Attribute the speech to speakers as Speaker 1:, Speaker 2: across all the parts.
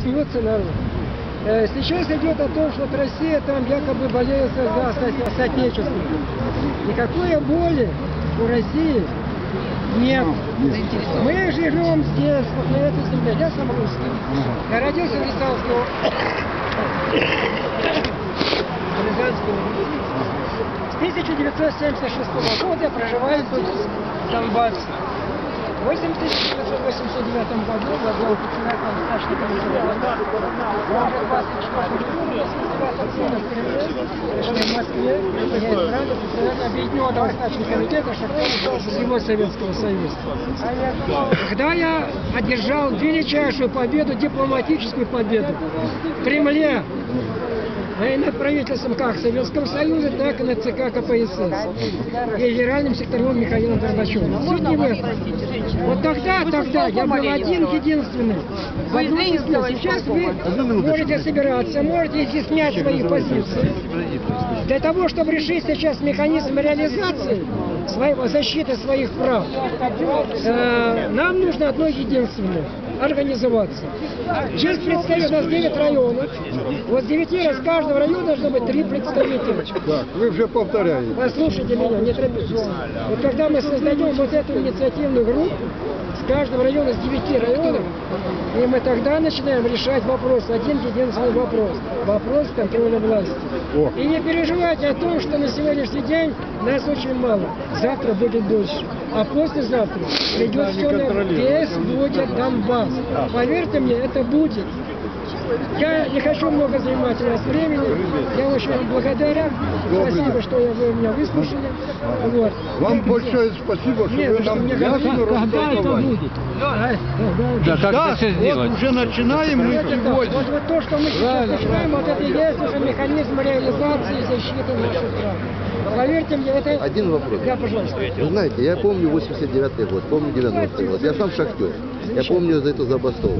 Speaker 1: Смеется народ. Сейчас идет о том, что Россия там якобы болеет за соотечественников. Никакой боли у России нет. Мы живем здесь, вот на этой земле. Я сам русский. Я родился в Рязанской области. С 1976 года проживаю тут в Донбассе. В 1989 году возглавил председателем Стачной комиссии. Уже 24 в Москве меня избрали председателем Объединенного Стачного комитета всего Советского Союза. Когда я одержал величайшую победу, дипломатическую победу в Кремле, и над правительством как Советского Союза, так и над ЦК КПСС и генеральным секретарем Михаилом Горбачевым. Суть не в этом. Вот тогда я был один, единственный. Сейчас вы можете собираться, можете изъяснять свои позиции. Для того, чтобы решить сейчас механизм реализации защиты своих прав, нам нужно одно единственное – организоваться. Сейчас представили у нас 9 районов. Вот с 9 раз каждого района должно быть 3 представителя.
Speaker 2: Так, вы уже повторяете.
Speaker 1: Послушайте меня, не торопитесь. Вот когда мы создадем вот эту инициативную группу, с каждого района, с 9 районов, и мы тогда начинаем решать вопрос, один единственный вопрос. Вопрос контроля власти. И не переживайте о том, что на сегодняшний день нас очень мало. Завтра будет больше. А послезавтра придет все, весь будет Донбасс. Поверьте мне, это будет. Я не хочу много занимать у вас времени. Я очень вам благодарен. Спасибо, что вы меня выслушали. Вот.
Speaker 2: Вам большое спасибо, что вы нам ясно рассказали.
Speaker 3: Да, как это все сделать?
Speaker 2: Вот уже начинаем мы сегодня.
Speaker 1: Вот то, что мы сейчас начинаем, вот это и есть уже механизм реализации и защиты наших прав. Поверьте мне, это...
Speaker 4: Один вопрос.
Speaker 1: Да, пожалуйста.
Speaker 4: Вы знаете, я помню 89-й год, помню 90-й год. Я сам шахтер. Я помню за эту забастовку.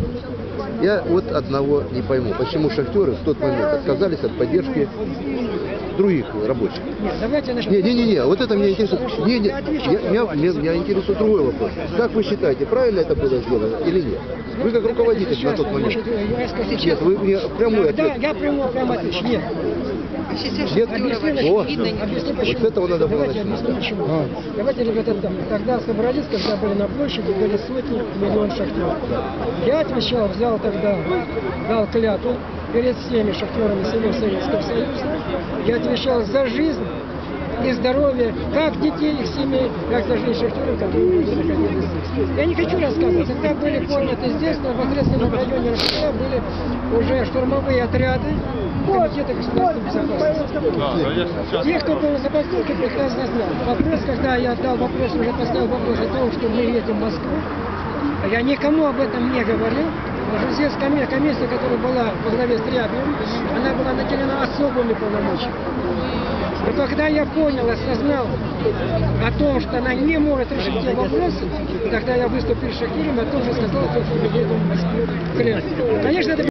Speaker 4: Я вот одного не пойму, почему шахтеры в тот момент отказались от поддержки других рабочих.
Speaker 1: Нет, давайте начнем.
Speaker 4: Не, вот это меня интересует. Меня интересует другой вопрос. Как вы считаете, правильно это было сделано или нет? Вы как руководитель на тот момент. Нет, вы мне прямой ответ.
Speaker 1: Да, я прямо отвечу. Нет.
Speaker 4: Нет?
Speaker 1: Объясню,
Speaker 4: Вот с этого надо было начинать.
Speaker 1: Давайте, ребята, тогда собрались, когда были на площади, были сотни, миллион шахтеров. Я отвечал, взял тогда, дал клятву перед всеми шахтерами всего Советского Союза. Я отвечал за жизнь и здоровье как детей, их семей, как за жизнь шахтеров, которые были находились здесь. Я не хочу рассказывать, тогда были подняты здесь, но в ответственном районе Ростова были уже штурмовые отряды Комитета государственной безопасности. Те, кто был на забастовке, прекрасно знал. Вопрос, когда я отдал вопрос, уже поставил вопрос о том, что мы едем в Москву, я никому об этом не говорил. Потому что здесь комиссия, которая была во главе с Рябиным, она была наделена особыми полномочиями. Но когда я понял, осознал о том, что она не может решить те вопросы, тогда я выступил с шахтерами, о том, что сказал, что мы едем в Москву в Кремль. Конечно, это